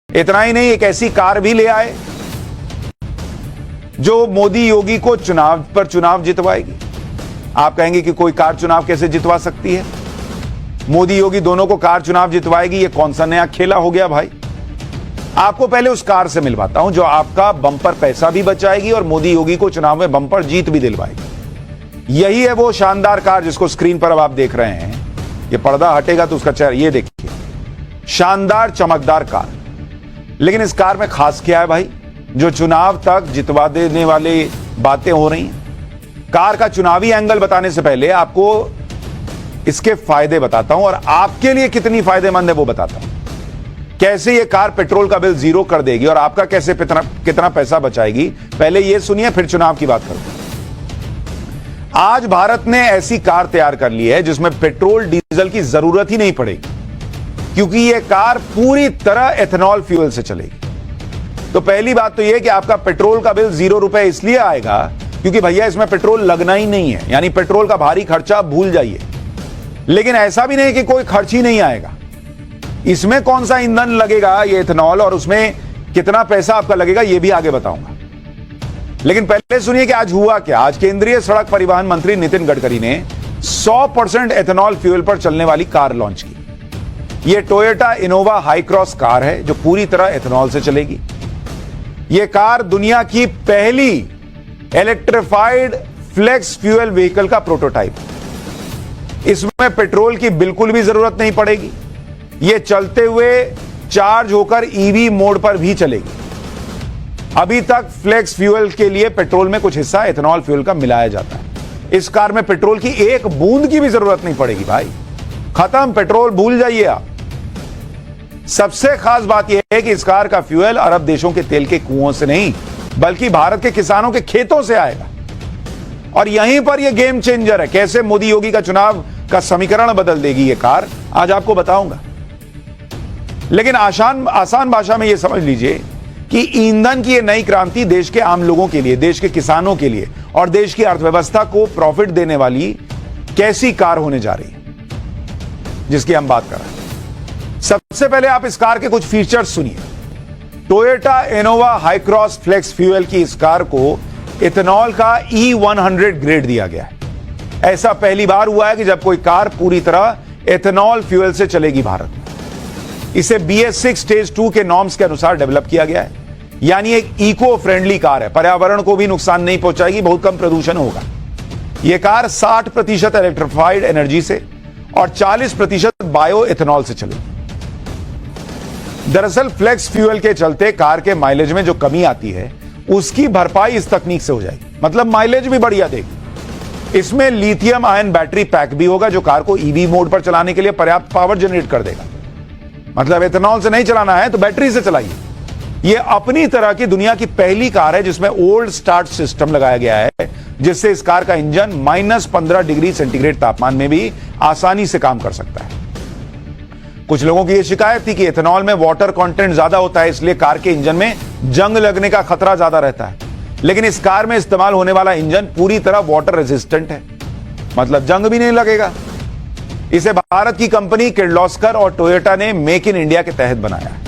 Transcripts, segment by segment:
इतना ही नहीं, एक ऐसी कार भी ले आए जो मोदी योगी को चुनाव पर चुनाव जितवाएगी। आप कहेंगे कि कोई कार चुनाव कैसे जितवा सकती है? मोदी योगी दोनों को कार चुनाव जितवाएगी, ये कौन सा नया खेला हो गया भाई? आपको पहले उस कार से मिलवाता हूं जो आपका बम्पर पैसा भी बचाएगी और मोदी योगी को चुनाव में बम्पर जीत भी दिलवाएगी। यही है वो शानदार कार जिसको स्क्रीन पर अब आप देख रहे हैं। ये पर्दा हटेगा तो उसका चेहरा ये देखिए, शानदार चमकदार कार। लेकिन इस कार में खास क्या है भाई, जो चुनाव तक जितवा देने वाली बातें हो रही हैं? कार का चुनावी एंगल बताने से पहले आपको इसके फायदे बताता हूं और आपके लिए कितनी फायदेमंद है वो बताता हूं। कैसे ये कार पेट्रोल का बिल जीरो कर देगी और आपका कैसे कितना पैसा बचाएगी, पहले ये सुनिए, फिर चुनाव की बात करते हैं। आज भारत ने ऐसी कार तैयार कर ली है जिसमें पेट्रोल डीजल की जरूरत ही नहीं पड़ेगी, क्योंकि यह कार पूरी तरह एथेनॉल फ्यूल से चलेगी। तो पहली बात तो यह कि आपका पेट्रोल का बिल ₹0 इसलिए आएगा क्योंकि भैया इसमें पेट्रोल लगना ही नहीं है, यानी पेट्रोल का भारी खर्चा भूल जाइए। लेकिन ऐसा भी नहीं कि कोई खर्च ही नहीं आएगा। इसमें कौन सा ईंधन लगेगा, ये एथेनॉल, और उसमें कितना पैसा आपका लगेगा ये भी आगे बताऊंगा। लेकिन पहले सुनिए कि आज हुआ क्या। आज केंद्रीय सड़क परिवहन मंत्री नितिन गडकरी ने 100% एथेनॉल फ्यूल पर चलने वाली कार लॉन्च की। यह Toyota Innova high cross car है जो पूरी तरह एथेनॉल से चलेगी। यह कार दुनिया की पहली इलेक्ट्रिफाइड फ्लेक्स फ्यूल व्हीकल का प्रोटोटाइप। इसमें पेट्रोल की बिल्कुल भी जरूरत नहीं पड़ेगी। यह चलते हुए चार्ज होकर ईवी मोड पर भी चलेगी। अभी तक फ्लेक्स फ्यूल के लिए पेट्रोल में कुछ हिस्सा एथेनॉल फ्यूल का मिलाया जाता है। इस कार में पेट्रोल की एक बूंद की भी जरूरत नहीं पड़ेगी भाई। खत्म, पेट्रोल भूल जाइए आप। सबसे खास बात यह है कि इस कार का फ्यूल अरब देशों के तेल के कुओं से नहीं बल्कि भारत के किसानों के खेतों से आएगा। और यहीं पर यह गेम चेंजर है। कैसे मोदी योगी का चुनाव का समीकरण बदल देगी यह कार, आज आपको बताऊंगा। लेकिन आसान भाषा में यह समझ लीजिए कि ईंधन की यह नई क्रांति देश के आम लोगों के लिए, देश के किसानों के लिए और देश की अर्थव्यवस्था को प्रॉफिट देने वाली कैसी कार होने जा रही है जिसकी हम बात कर रहे हैं। सबसे पहले आप इस कार के कुछ फीचर्स सुनिए। Toyota Innova Hycross flex fuel की इस कार को इथेनॉल का E100 ग्रेड दिया गया है। ऐसा पहली बार हुआ है कि जब कोई कार पूरी तरह एथेनॉल फ्यूल से चलेगी भारत में। इसे BS6 स्टेज 2 के नॉर्म्स के अनुसार डेवलप किया गया है, यानी एक इको फ्रेंडली कार है। पर्यावरण को भी नुकसान नहीं पहुंचाएगी, बहुत कम प्रदूषण होगा। यह कार 60% इलेक्ट्रिफाइड एनर्जी से और 40% बायो एथेनॉल से चलेगी। दरअसल फ्लेक्स फ्यूल के चलते कार के माइलेज में जो कमी आती है उसकी भरपाई इस तकनीक से हो जाएगी, मतलब माइलेज भी बढ़िया देगी। इसमें लिथियम आयन बैटरी पैक भी होगा जो कार को ईवी मोड पर चलाने के लिए पर्याप्त पावर जनरेट कर देगा। मतलब एथेनॉल से नहीं चलाना है तो बैटरी से चलाइए। यह अपनी तरह की दुनिया की पहली कार है जिसमें ओल्ड स्टार्ट सिस्टम लगाया गया है, जिससे इस कार का इंजन -15 डिग्री सेंटीग्रेड तापमान में भी आसानी से काम कर सकता है। कुछ लोगों की यह शिकायत थी कि एथेनॉल में वाटर कंटेंट ज्यादा होता है, इसलिए कार के इंजन में जंग लगने का खतरा ज्यादा रहता है। लेकिन इस कार में इस्तेमाल होने वाला इंजन पूरी तरह वाटर रेजिस्टेंट है, मतलब जंग भी नहीं लगेगा। इसे भारत की कंपनी किर्लोस्कर और टोयोटा ने मेक इन इंडिया के तहत बनाया है।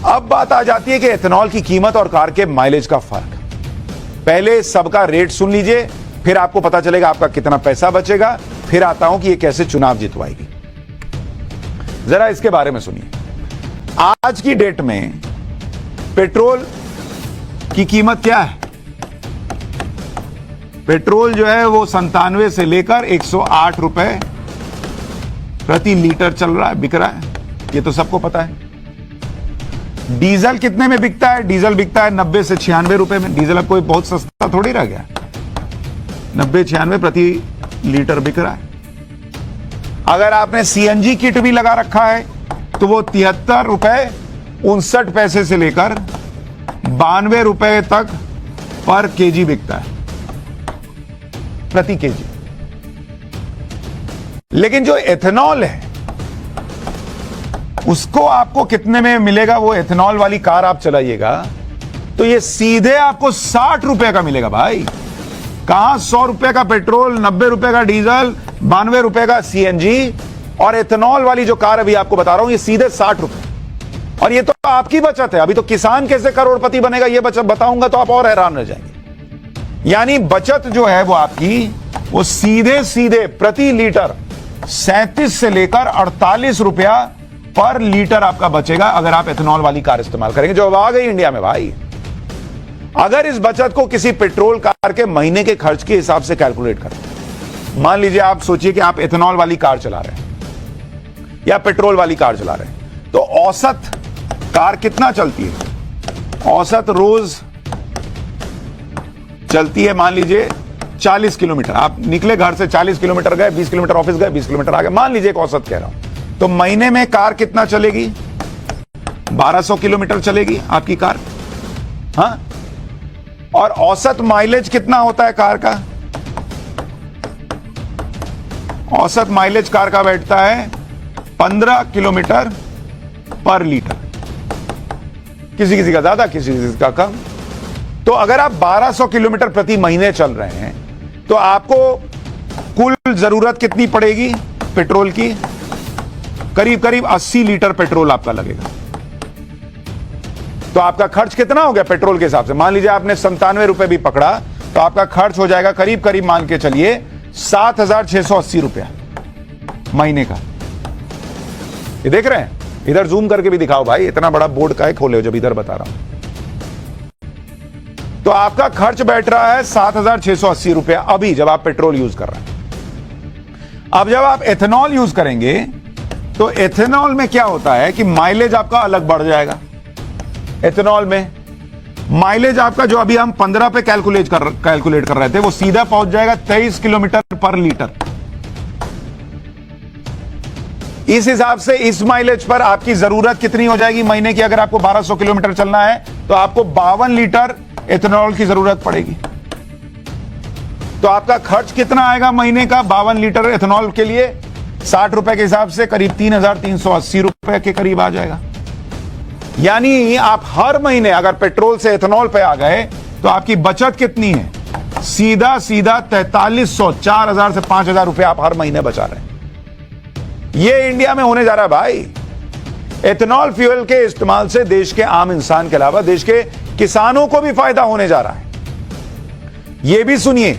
अब बात आ जाती है कि एथेनॉल की कीमत और कार के माइलेज का फर्क। पहले सबका रेट सुन लीजिए, फिर आपको पता चलेगा आपका कितना पैसा बचेगा। फिर आता हूं कि यह कैसे चुनाव जितवाएगी। जरा इसके बारे में सुनिए। आज की डेट में पेट्रोल की कीमत क्या है? पेट्रोल जो है वो 97 से लेकर 108 रुपए प्रति लीटर चल रहा है, बिक रहा है, ये तो सबको पता है। डीजल कितने में बिकता है? डीजल बिकता है 90 से 96 रुपए में। डीजल अब कोई बहुत सस्ता थोड़ी रह गया, 90-96 प्रति लीटर बिक रहा है। अगर आपने CNG किट भी लगा रखा है तो वो 73 रुपए 59 पैसे से लेकर 92 रुपए तक पर केजी बिकता है, प्रति केजी। लेकिन जो एथेनॉल है उसको आपको कितने में मिलेगा? वो एथेनॉल वाली कार आप चलाइएगा तो ये सीधे आपको 60 रुपए का मिलेगा भाई। कहां 100 रुपए का पेट्रोल, 90 रुपए का डीजल, 92 रुपए का CNG, और एथेनॉल वाली जो कार अभी आपको बता रहा हूं ये सीधे 60 रुपए। और ये तो आपकी बचत है। अभी तो किसान कैसे करोड़पति बनेगा ये बचत बताऊंगा तो आप और हैरान रह जाएंगे। यानी बचत जो है वो आपकी, वो सीधे सीधे प्रति लीटर 37 से लेकर 48 रुपया पर लीटर आपका बचेगा अगर आप एथेनॉल वाली कार इस्तेमाल करेंगे, जो अब आ गई इंडिया में भाई। अगर इस बचत को किसी पेट्रोल कार के महीने के खर्च के हिसाब से कैलकुलेट करें, मान लीजिए आप सोचिए कि आप एथेनॉल वाली कार चला रहे हैं या पेट्रोल वाली कार चला रहे हैं, तो औसत कार कितना चलती है? औसत रोज चलती है मान लीजिए 40 किलोमीटर। आप निकले घर से 40 किलोमीटर गए, 20 किलोमीटर ऑफिस गए, 20 किलोमीटर आ गए, मान लीजिए एक औसत कह रहा हूं, तो महीने में कार कितना चलेगी? 1200 किलोमीटर चलेगी आपकी कार। हाँ, और औसत माइलेज कितना होता है कार का? औसत माइलेज कार का बैठता है 15 किलोमीटर पर लीटर, किसी किसी का ज्यादा, किसी किसी का कम। तो अगर आप 1200 किलोमीटर प्रति महीने चल रहे हैं तो आपको कुल जरूरत कितनी पड़ेगी पेट्रोल की? करीब करीब 80 लीटर पेट्रोल आपका लगेगा। तो आपका खर्च कितना हो गया पेट्रोल के हिसाब से? मान लीजिए आपने 97 रुपए भी पकड़ा तो आपका खर्च हो जाएगा करीब करीब मान के चलिए 7680 रुपया महीने का। ये देख रहे हैं? इधर जूम करके भी दिखाओ भाई, इतना बड़ा बोर्ड का है खोले हो जब इधर बता रहा हूं। तो आपका खर्च बैठ रहा है 7680 रुपया अभी जब आप पेट्रोल यूज कर रहे हैं। अब जब आप एथेनॉल यूज करेंगे तो एथेनॉल में क्या होता है कि माइलेज आपका अलग बढ़ जाएगा। एथेनॉल में माइलेज आपका जो अभी हम 15 पे कैलकुलेट कर रहे थे, वो सीधा पहुंच जाएगा 23 किलोमीटर पर लीटर। इस हिसाब से इस माइलेज पर आपकी जरूरत कितनी हो जाएगी महीने की? अगर आपको 1200 किलोमीटर चलना है तो आपको 52 लीटर एथेनॉल की जरूरत पड़ेगी। तो आपका खर्च कितना आएगा महीने का 52 लीटर एथेनॉल के लिए? 60 रुपए के हिसाब से करीब 3380 रुपए के करीब आ जाएगा। यानी आप हर महीने अगर पेट्रोल से एथेनॉल पे आ गए तो आपकी बचत कितनी है? सीधा सीधा 4300, 4000 से 5000 रुपए आप हर महीने बचा रहे हैं। ये इंडिया में होने जा रहा है भाई। एथेनॉल फ्यूल के इस्तेमाल से देश के आम इंसान के अलावा देश के किसानों को भी फायदा होने जा रहा है। यह भी सुनिए,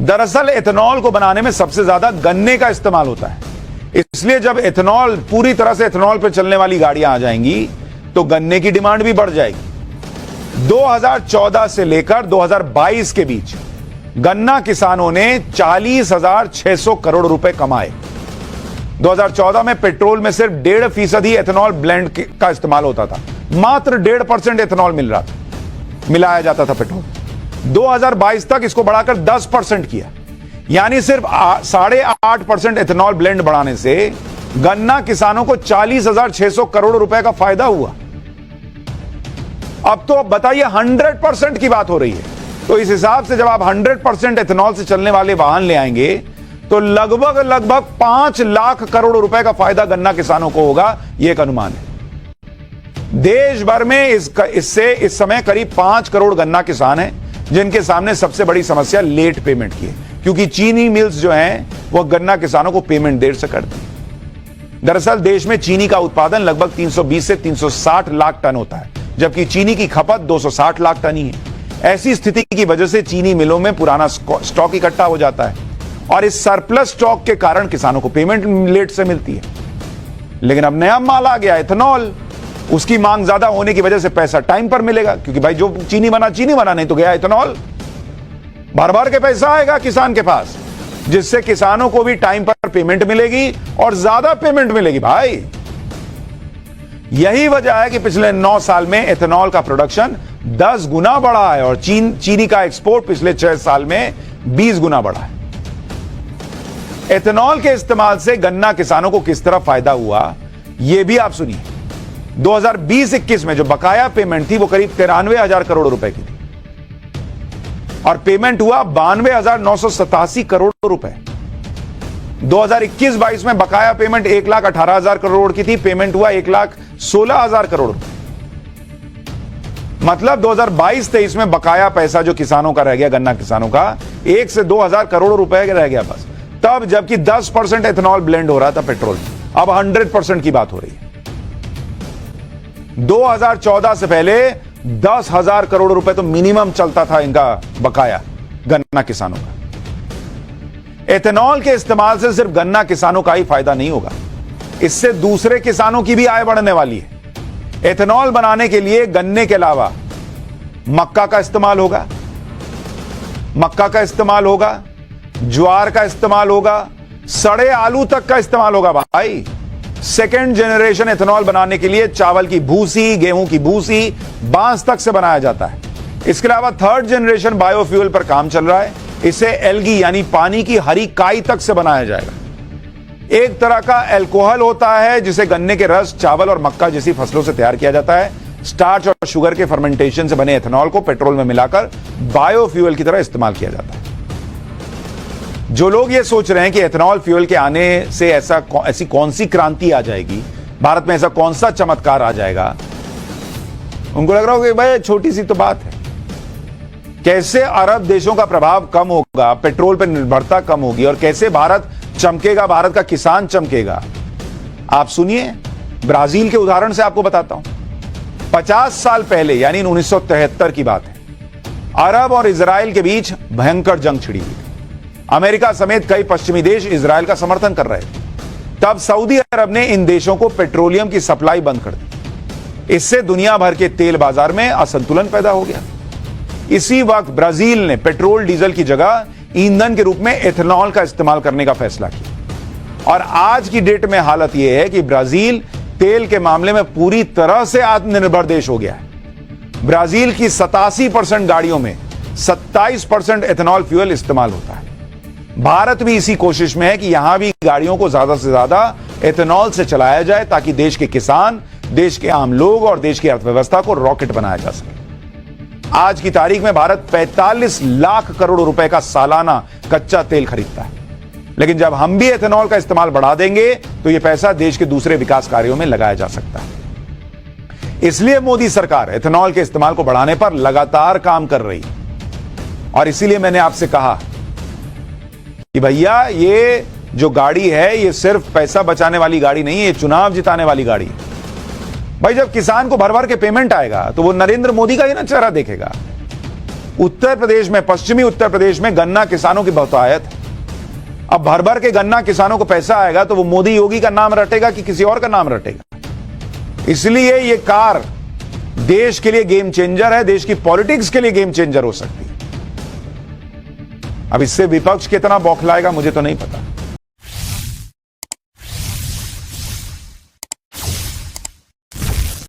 दरअसल एथेनॉल को बनाने में सबसे ज्यादा गन्ने का इस्तेमाल होता है, इसलिए जब एथेनॉल पूरी तरह से एथेनॉल पर चलने वाली गाड़ियां आ जाएंगी तो गन्ने की डिमांड भी बढ़ जाएगी। 2014 से लेकर 2022 के बीच गन्ना किसानों ने 40,600 करोड़ रुपए कमाए। 2014 में पेट्रोल में सिर्फ 1.5% ही एथेनॉल ब्लेंड का इस्तेमाल होता था, मात्र 1.5% एथेनॉल मिलाया जाता था पेट्रोल। 2022 तक इसको बढ़ाकर 10% किया, यानी सिर्फ 8.5% एथेनॉल ब्लेंड बढ़ाने से गन्ना किसानों को 40,600 करोड़ रुपए का फायदा हुआ। अब तो बताइए 100% की बात हो रही है। तो इस हिसाब से जब आप 100% एथेनॉल से चलने वाले वाहन ले आएंगे तो लगभग 5 लाख करोड़ रुपए का फायदा गन्ना किसानों को होगा, यह एक अनुमान है। देश भर में इससे इस समय करीब 5 करोड़ गन्ना किसान हैं जिनके सामने सबसे बड़ी समस्या लेट पेमेंट की है, क्योंकि चीनी मिल्स जो हैं वो गन्ना किसानों को पेमेंट देर से करती हैं। दरअसल देश में चीनी का उत्पादन लगभग 320 से 360 लाख टन होता है, जबकि चीनी की खपत 260 लाख टन ही है। ऐसी स्थिति की वजह से चीनी मिलों में पुराना स्टॉक इकट्ठा हो जाता है और इस सरप्लस स्टॉक के कारण किसानों को पेमेंट लेट से मिलती है। लेकिन अब नया माल आ गया एथेनॉल, उसकी मांग ज्यादा होने की वजह से पैसा टाइम पर मिलेगा, क्योंकि भाई जो चीनी बना नहीं तो गया एथेनॉल, बार बार के पैसा आएगा किसान के पास, जिससे किसानों को भी टाइम पर पेमेंट मिलेगी और ज्यादा पेमेंट मिलेगी भाई। यही वजह है कि पिछले 9 साल में एथेनॉल का प्रोडक्शन 10 गुना बढ़ा है और चीनी का एक्सपोर्ट पिछले 6 साल में 20 गुना बढ़ा है। एथेनॉल के इस्तेमाल से गन्ना किसानों को किस तरह फायदा हुआ यह भी आप सुनिए। 2020-21 में जो बकाया पेमेंट थी वो करीब 93,000 करोड़ रुपए की थी और पेमेंट हुआ 92,987 करोड़ रुपए। 2021-22 में बकाया पेमेंट 1,18,000 करोड़ की थी, पेमेंट हुआ 1,16,000 करोड़ रुपए। मतलब 2022-23 में बकाया पैसा जो किसानों का रह गया, गन्ना किसानों का 1 से 2,000 करोड़ रुपए रह गया बस, तब जबकि 10% एथेनॉल ब्लेंड हो रहा था पेट्रोल में। अब 100% की बात हो रही है। 2014 से पहले 10,000 करोड़ रुपए तो मिनिमम चलता था इनका बकाया गन्ना किसानों का। एथेनॉल के इस्तेमाल से सिर्फ गन्ना किसानों का ही फायदा नहीं होगा, इससे दूसरे किसानों की भी आय बढ़ने वाली है। एथेनॉल बनाने के लिए गन्ने के अलावा मक्का का इस्तेमाल होगा, ज्वार का इस्तेमाल होगा, सड़े आलू तक का इस्तेमाल होगा भाई। सेकेंड जनरेशन एथेनॉल बनाने के लिए चावल की भूसी, गेहूं की भूसी, बांस तक से बनाया जाता है। इसके अलावा थर्ड जनरेशन बायोफ्यूल पर काम चल रहा है, इसे एल्गी यानी पानी की हरी काई तक से बनाया जाएगा। एक तरह का अल्कोहल होता है जिसे गन्ने के रस, चावल और मक्का जैसी फसलों से तैयार किया जाता है। स्टार्च और शुगर के फर्मेंटेशन से बने एथेनॉल को पेट्रोल में मिलाकर बायोफ्यूल की तरह इस्तेमाल किया जाता है। जो लोग ये सोच रहे हैं कि एथेनॉल फ्यूल के आने से ऐसी कौन सी क्रांति आ जाएगी, भारत में ऐसा कौन सा चमत्कार आ जाएगा, उनको लग रहा होगा कि भाई छोटी सी तो बात है। कैसे अरब देशों का प्रभाव कम होगा, पेट्रोल पर निर्भरता कम होगी और कैसे भारत चमकेगा, भारत का किसान चमकेगा। आप सुनिए, ब्राजील के उदाहरण से आपको बताता हूं। 50 साल पहले यानी 1973 की बात है, अरब और इजराइल के बीच भयंकर जंग छिड़ी हुई। अमेरिका समेत कई पश्चिमी देश इजराइल का समर्थन कर रहे थे। तब सऊदी अरब ने इन देशों को पेट्रोलियम की सप्लाई बंद कर दी। इससे दुनिया भर के तेल बाजार में असंतुलन पैदा हो गया। इसी वक्त ब्राजील ने पेट्रोल डीजल की जगह ईंधन के रूप में एथेनॉल का इस्तेमाल करने का फैसला किया और आज की डेट में हालत यह है कि ब्राजील तेल के मामले में पूरी तरह से आत्मनिर्भर देश हो गया है। ब्राजील की 87% गाड़ियों में 27% एथेनॉल फ्यूल इस्तेमाल होता है। भारत भी इसी कोशिश में है कि यहां भी गाड़ियों को ज्यादा से ज्यादा एथेनॉल से चलाया जाए ताकि देश के किसान, देश के आम लोग और देश की अर्थव्यवस्था को रॉकेट बनाया जा सके। आज की तारीख में भारत 45 लाख करोड़ रुपए का सालाना कच्चा तेल खरीदता है, लेकिन जब हम भी एथेनॉल का इस्तेमाल बढ़ा देंगे तो यह पैसा देश के दूसरे विकास कार्यों में लगाया जा सकता है। इसलिए मोदी सरकार एथेनॉल के इस्तेमाल को बढ़ाने पर लगातार काम कर रही है और इसीलिए मैंने आपसे कहा कि भैया ये जो गाड़ी है ये सिर्फ पैसा बचाने वाली गाड़ी नहीं है, ये चुनाव जिताने वाली गाड़ी है। भाई जब किसान को भर भर के पेमेंट आएगा तो वो नरेंद्र मोदी का ही ना चेहरा देखेगा। उत्तर प्रदेश में, पश्चिमी उत्तर प्रदेश में गन्ना किसानों की बहुतायत है। अब भर भर के गन्ना किसानों को पैसा आएगा तो वो मोदी योगी का नाम रटेगा कि किसी और का नाम रटेगा। इसलिए ये कार देश के लिए गेम चेंजर है, देश की पॉलिटिक्स के लिए गेम चेंजर हो सकती है। अब इससे विपक्ष कितना बौखलाएगा मुझे तो नहीं पता।